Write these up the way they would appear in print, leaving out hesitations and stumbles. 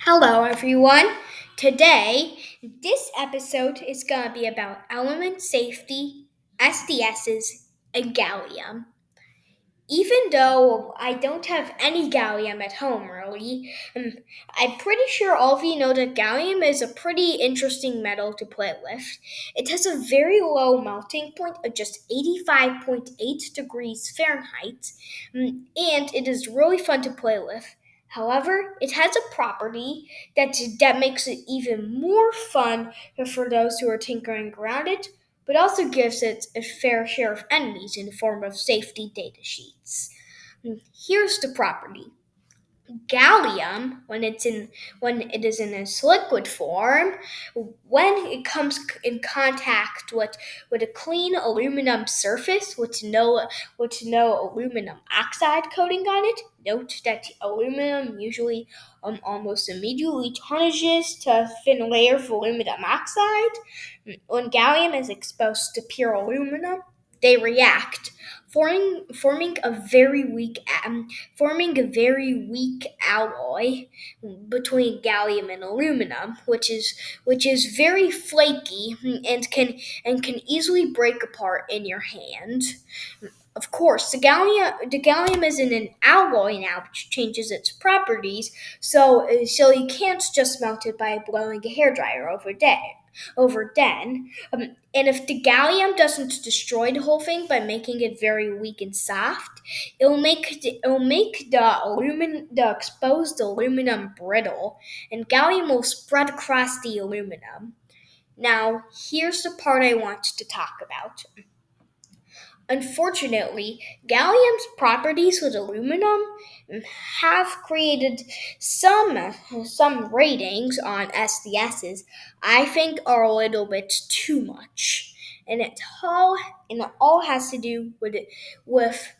Hello, everyone. Today, this episode is going to be about element safety, SDSs, and gallium. Even though I don't have any gallium at home, really, I'm pretty sure all of you know that gallium is a pretty interesting metal to play with. It has a very low melting point of just 85.8 degrees Fahrenheit, and it is really fun to play with. However, it has a property that makes it even more fun for those who are tinkering around it, but also gives it a fair share of enemies in the form of safety data sheets. Here's the property. Gallium, when it is in its liquid form, when it comes in contact with a clean aluminum surface with no aluminum oxide coating on it. Note that aluminum usually almost immediately tarnishes to a thin layer of aluminum oxide. When gallium is exposed to pure aluminum, they react, forming a very weak alloy between gallium and aluminum, which is very flaky and can easily break apart in your hand. Of course, the gallium is in an alloy now, which changes its properties, so you can't just melt it by blowing a hairdryer over den. And if the gallium doesn't destroy the whole thing by making it very weak and soft, it'll make the exposed aluminum brittle, and gallium will spread across the aluminum. Now, here's the part I want to talk about. Unfortunately, gallium's properties with aluminum have created some ratings on SDSs I think are a little bit too much, and it all has to do with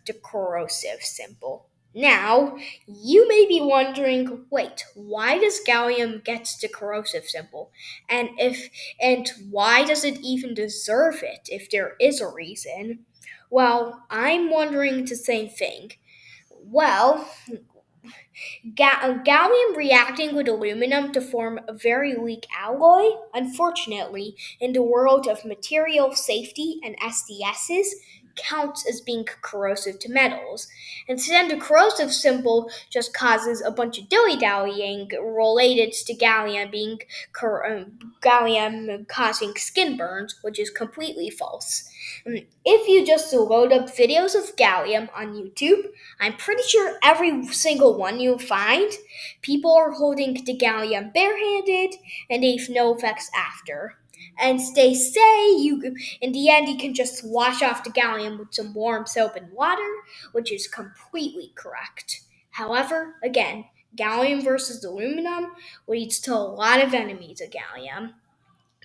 the corrosive symbol. Now, you may be wondering, wait, why does gallium get the corrosive symbol? And why does it even deserve it if there is a reason? Well, I'm wondering the same thing. Well, gallium reacting with aluminum to form a very weak alloy, unfortunately, in the world of material safety and SDSs, counts as being corrosive to metals. Instead, the corrosive symbol just causes a bunch of dilly-dallying related to gallium causing skin burns, which is completely false. If you just load up videos of gallium on YouTube, I'm pretty sure every single one you'll find, people are holding the gallium barehanded and they've no effects after. And they say in the end, you can just wash off the gallium with some warm soap and water, which is completely correct. However, again, gallium versus aluminum leads to a lot of enemies of gallium.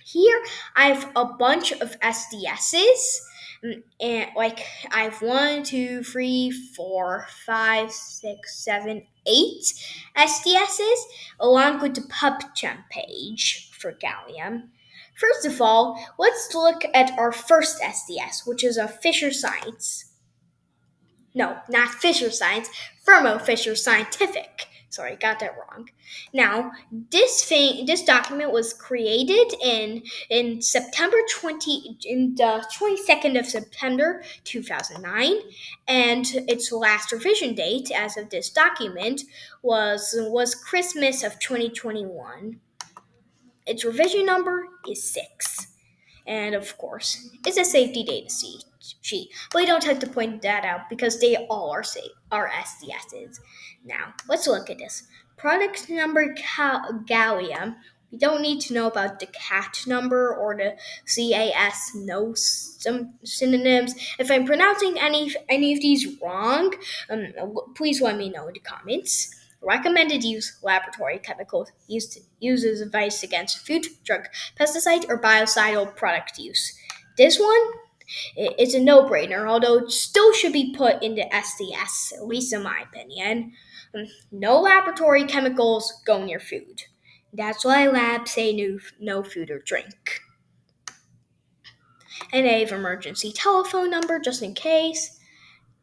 Here, I have a bunch of SDSs, and like I have one, two, three, four, five, six, seven, eight SDSs, along with the PubChem page for gallium. First of all, let's look at our first SDS, which is a Fisher Science. No, not Fisher Science, Thermo Fisher Scientific. Sorry, got that wrong. Now, this document was created in the 22nd of September 2009, and its last revision date as of this document was Christmas of 2021. Its revision number is 6. And of course, it's a safety data sheet. But we don't have to point that out because they all are SDSs. Now, let's look at this. Product number gallium. We don't need to know about the CAT number or the CAS, no synonyms. If I'm pronouncing any of these wrong, please let me know in the comments. Recommended use laboratory chemicals uses advice against food, drug, pesticide, or biocidal product use. This one is a no-brainer, although it still should be put into SDS, at least in my opinion. No laboratory chemicals go near food. That's why labs say no food or drink. And I have emergency telephone number just in case.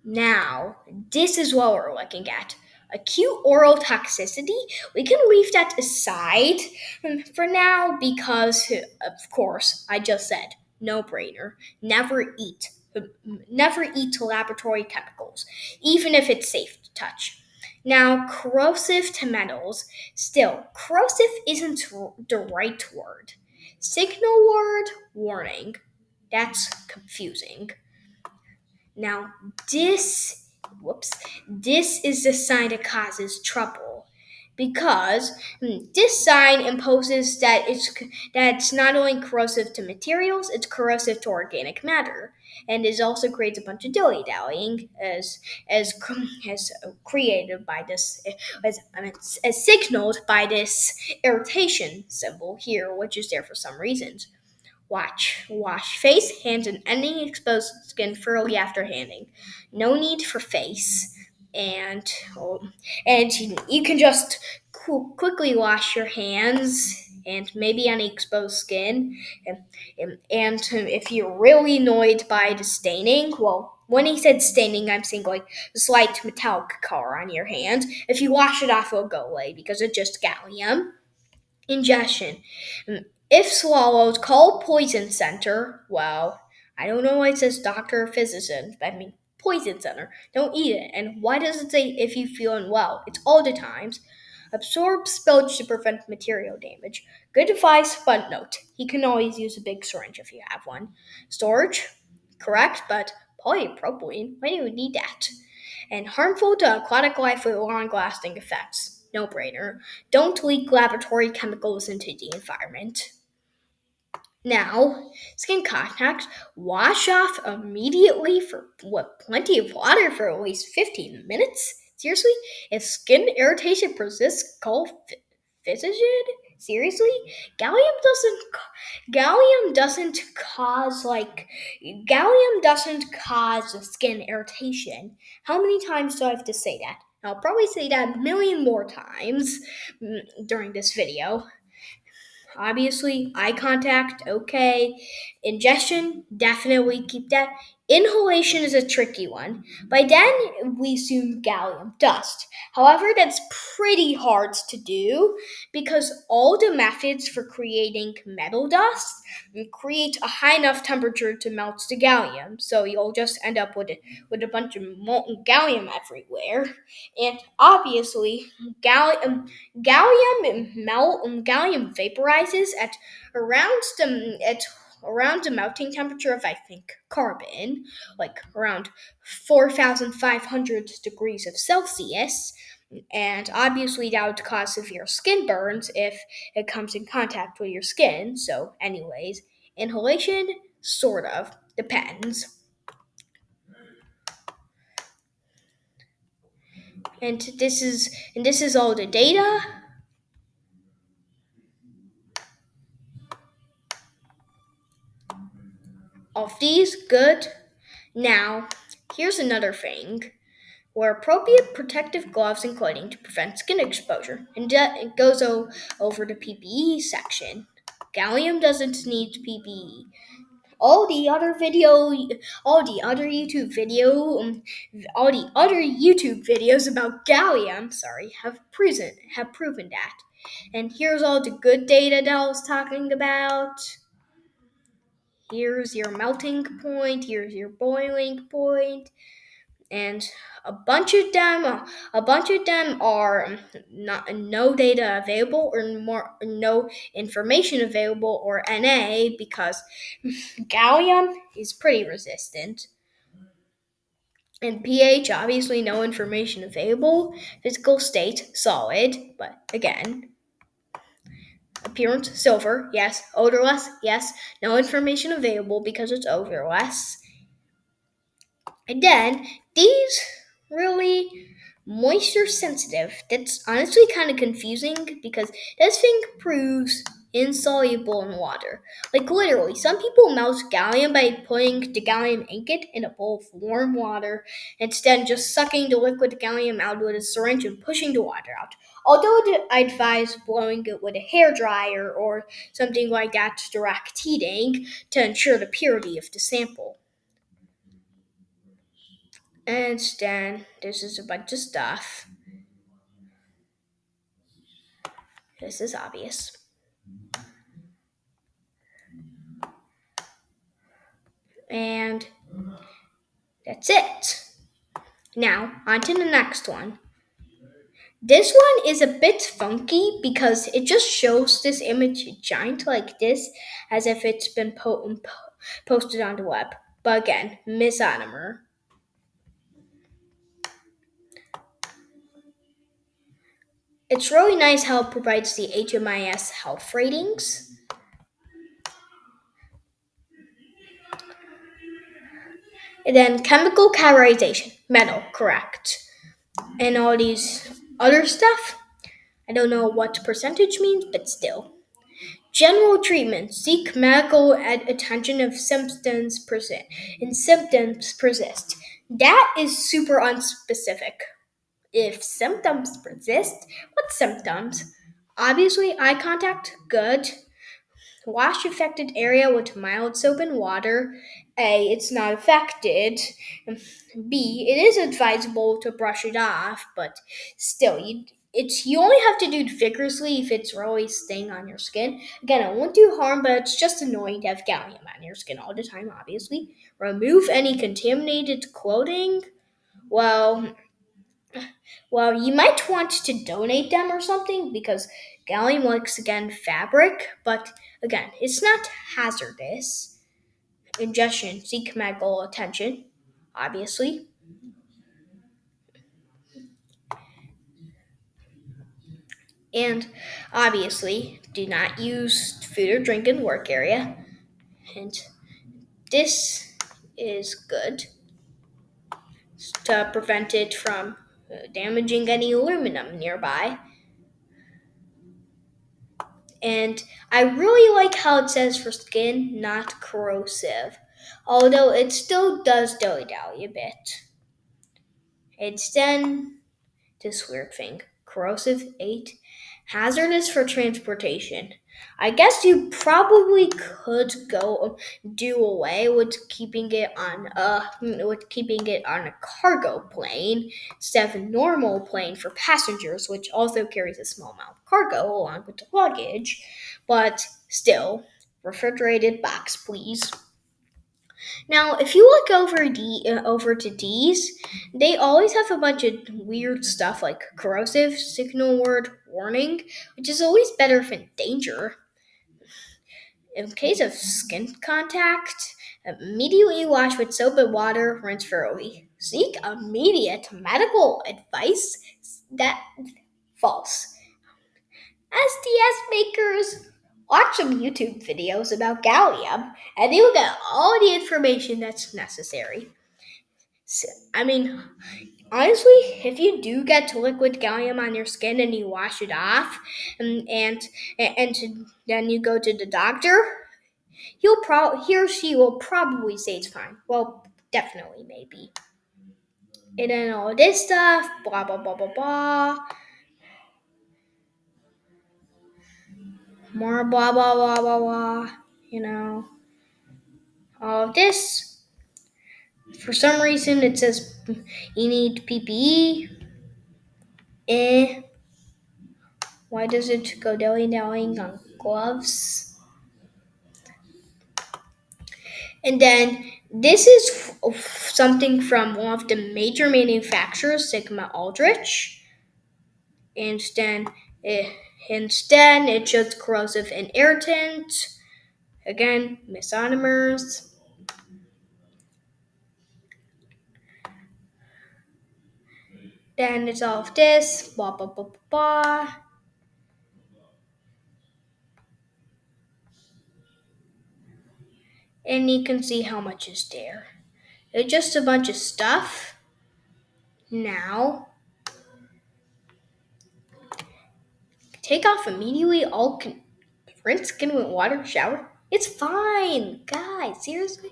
Now, this is what we're looking at. acute oral toxicity, we can leave that aside for now because, of course, I just said no brainer. Never eat laboratory chemicals, even if it's safe to touch. Now, corrosive to metals. Still, corrosive isn't the right word. Signal word, warning. That's confusing. Now, this, whoops, this is the sign that causes trouble because this sign imposes that it's not only corrosive to materials, it's corrosive to organic matter, and it also creates a bunch of dilly dallying as created by this as signaled by this irritation symbol here, which is there for some reasons. Wash face, hands, and any exposed skin thoroughly after handing. No need for face, and you can just quickly wash your hands and maybe any exposed skin. And if you're really annoyed by the staining, well, when he said staining, I'm saying like a slight metallic color on your hand. If you wash it off, it'll go away because it's just gallium. Ingestion. If swallowed, call poison center. Well, I don't know why it says doctor or physician. I mean, poison center. Don't eat it. And why does it say if you feel unwell? It's all the times. Absorb spillage to prevent material damage. Good advice, but note. You can always use a big syringe if you have one. Storage. Correct, but polypropylene. Why do you need that? And harmful to aquatic life with long lasting effects. No brainer. Don't leak laboratory chemicals into the environment. Now, skin contact, wash off immediately for plenty of water for at least 15 minutes. Seriously? If skin irritation persists, call physician? Seriously? Gallium doesn't gallium doesn't cause like gallium doesn't cause skin irritation. How many times do I have to say that? I'll probably say that a million more times during this video. Obviously, eye contact, okay. Ingestion, definitely keep that. Inhalation is a tricky one. By then, we assume gallium dust. However, that's pretty hard to do because all the methods for creating metal dust create a high enough temperature to melt the gallium. So you'll just end up with a bunch of molten gallium everywhere. And obviously, gallium vaporizes at around the melting temperature of, I think, carbon, like around 4,500 degrees of Celsius. And obviously, that would cause severe skin burns if it comes in contact with your skin. So, anyways, inhalation sort of depends. And this is all the data. Of these, good. Now, here's another thing. Wear appropriate protective gloves and clothing to prevent skin exposure. And it goes over the PPE section. Gallium doesn't need PPE. All the other video, all the other YouTube video, all the other YouTube videos about gallium, have proven that. And here's all the good data that I was talking about. Here's your melting point. Here's your boiling point. And a bunch of them are not no data available or no information available or Na because gallium is pretty resistant. And pH, obviously no information available. Physical state, solid, but again, appearance, silver, yes. Odorless, yes. No information available because it's odorless. And then these really moisture sensitive. That's honestly kind of confusing because this thing proves insoluble in water. Like literally, some people melt gallium by putting the gallium ingot in a bowl of warm water instead just sucking the liquid gallium out with a syringe and pushing the water out. Although I advise blowing it with a hairdryer or something like that to direct heating to ensure the purity of the sample. And then this is a bunch of stuff. This is obvious. And that's it. Now, on to the next one. This one is a bit funky because it just shows this image giant like this as if it's been posted on the web. But again, misnomer. It's really nice how it provides the HMIS health ratings. And then chemical categorization, metal, correct. And all these other stuff. I don't know what percentage means, but still. General treatment. Seek medical attention if symptoms persist. That is super unspecific. If symptoms persist, what symptoms? Obviously, eye contact, good. Wash affected area with mild soap and water. A, it's not affected. B, it is advisable to brush it off, but still, you only have to do it vigorously if it's really staying on your skin. Again, it won't do harm, but it's just annoying to have gallium on your skin all the time, obviously. Remove any contaminated clothing. Well, you might want to donate them or something because gallium likes again fabric, but again, it's not hazardous. Ingestion, seek medical attention, obviously. And obviously, do not use food or drink in work area. And this is good to prevent it from damaging any aluminum nearby. And I really like how it says for skin, not corrosive. Although it still does dilly-dally a bit. It's then this weird thing. Corrosive 8. Hazardous for transportation. I guess you probably could go do away with keeping it on a cargo plane instead of a normal plane for passengers, which also carries a small amount of cargo along with the luggage. But still, refrigerated box, please. Now, if you look over to D's, they always have a bunch of weird stuff like corrosive, signal word, warning, which is always better than danger. In case of skin contact, immediately wash with soap and water, rinse thoroughly. Seek immediate medical advice. That false. SDS makers, watch some YouTube videos about gallium, and you'll get all the information that's necessary. So, honestly, if you do get liquid gallium on your skin and you wash it off, and then you go to the doctor, he or she will probably say it's fine. Well, definitely, maybe. And then all this stuff, blah blah blah blah blah, more blah blah blah blah blah. You know, all of this. For some reason, it says you need PPE. Eh. Why does it go dilly-dallying on gloves? And then this is something from one of the major manufacturers, Sigma Aldrich. And then it shows corrosive and irritant. Again, misonomers. Then it's all of this, blah blah blah blah blah. And you can see how much is there. It's just a bunch of stuff. Now, take off immediately. Rinse skin with water, shower. It's fine, guys. Seriously.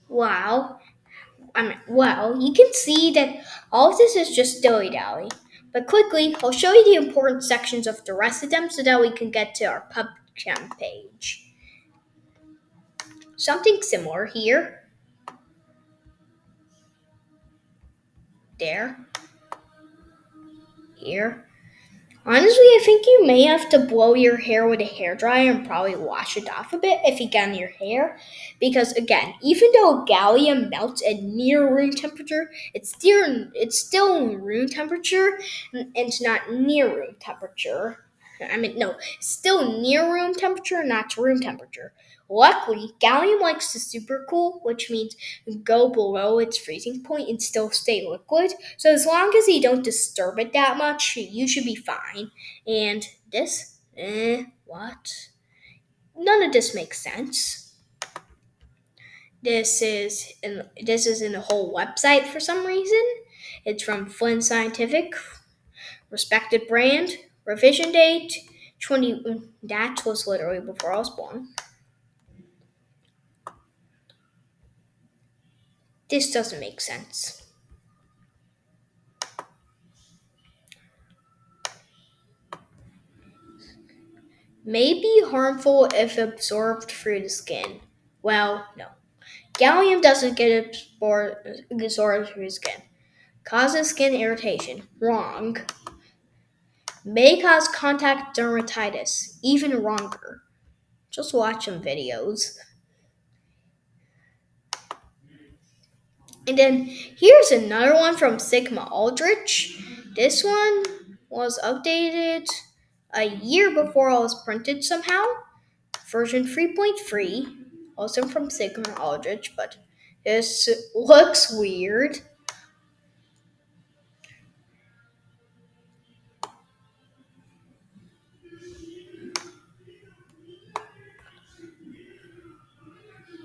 Wow. Well, you can see that all of this is just dilly-dally. But quickly, I'll show you the important sections of the rest of them so that we can get to our PubChem page. Something similar here. There. Here. Honestly, I think you may have to blow your hair with a hairdryer and probably wash it off a bit if you get on your hair. Because again, even though gallium melts at near room temperature, it's still room temperature and it's not near room temperature. I mean, no, it's still near room temperature, not room temperature. Luckily, gallium likes to supercool, which means go below its freezing point and still stay liquid. So as long as you don't disturb it that much, you should be fine. And this, what? None of this makes sense. This is in a whole website for some reason. It's from Flynn Scientific, respected brand, revision date 20. That was literally before I was born. This doesn't make sense. May be harmful if absorbed through the skin. Well, no. Gallium doesn't get absorbed through the skin. Causes skin irritation. Wrong. May cause contact dermatitis. Even wronger. Just watch some videos. And then here's another one from Sigma Aldrich. This one was updated a year before I was printed somehow. Version 3.3, also from Sigma Aldrich, but this looks weird.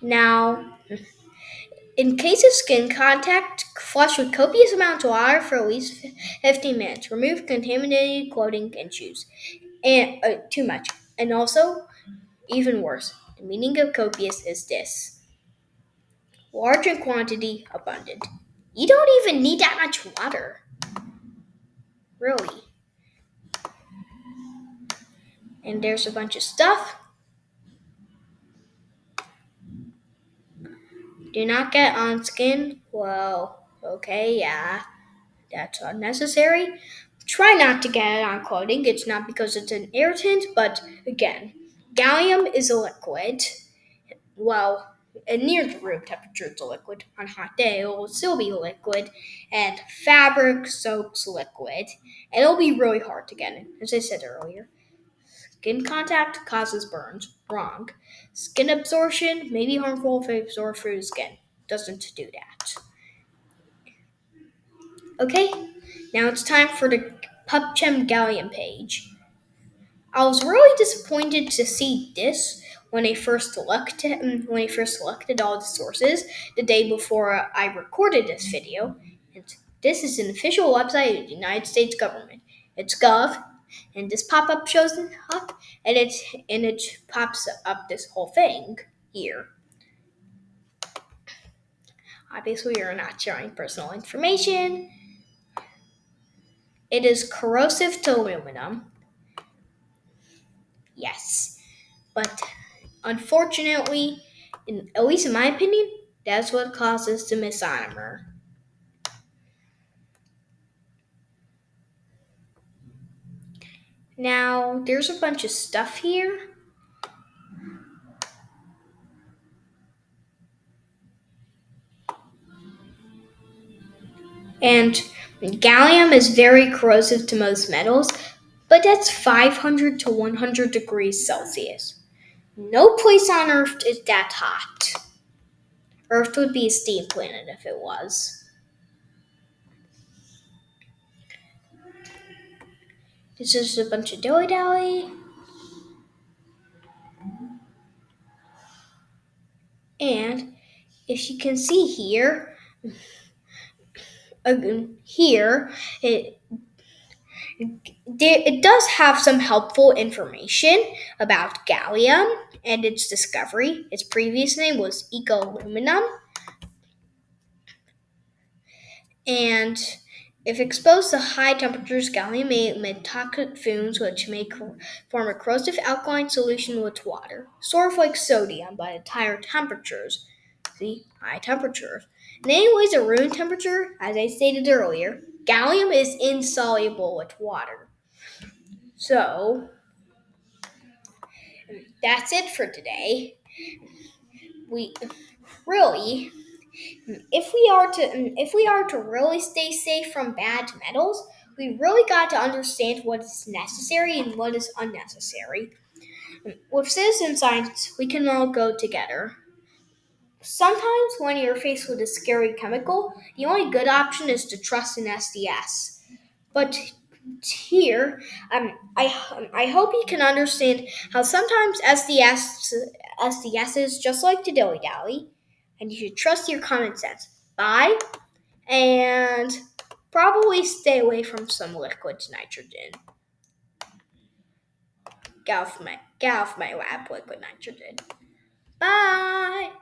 Now, in case of skin contact, flush with copious amounts of water for at least 15 minutes. Remove contaminated clothing and shoes. And too much. And also, even worse, the meaning of copious is this: large in quantity, abundant. You don't even need that much water, really. And there's a bunch of stuff. Do not get on skin. Well, okay, yeah, that's unnecessary. Try not to get it on clothing. It's not because it's an irritant, but again, gallium is a liquid. Well, near the room temperature, it's a liquid. On a hot day, it will still be a liquid. And fabric soaks liquid. And it'll be really hard to get in, as I said earlier. Skin contact causes burns. Wrong. Skin absorption may be harmful if it absorbs through the skin. Doesn't do that. Okay, now it's time for the PubChem Gallium page. I was really disappointed to see this when I first looked at all the sources the day before I recorded this video. And this is an official website of the United States government. It's Gov, and this pop-up shows it up, and it pops up this whole thing here. Obviously, you're not sharing personal information. It is corrosive to aluminum. Yes, but unfortunately, at least in my opinion, that's what causes the misomer. Now, there's a bunch of stuff here, and gallium is very corrosive to most metals, but that's 500 to 100 degrees Celsius. No place on Earth is that hot. Earth would be a steam planet if it was. This is a bunch of dilly dally. And if you can see here, uh, here it it does have some helpful information about gallium and its discovery. Its previous name was eco-aluminum, and if exposed to high temperatures, gallium may emit toxic fumes which may form a corrosive alkaline solution with water, sort of like sodium, but at higher temperatures. See, high temperatures. And anyways, at room temperature, as I stated earlier, gallium is insoluble with water. So that's it for today. We really, if we are to really stay safe from bad metals, we really got to understand what is necessary and what is unnecessary. With citizen science, we can all go together. Sometimes, when you're faced with a scary chemical, the only good option is to trust an SDS. But here, I hope you can understand how sometimes SDS is just like to dilly dally, and you should trust your common sense. Bye, and probably stay away from some liquid nitrogen. Get off my lab, liquid nitrogen. Bye.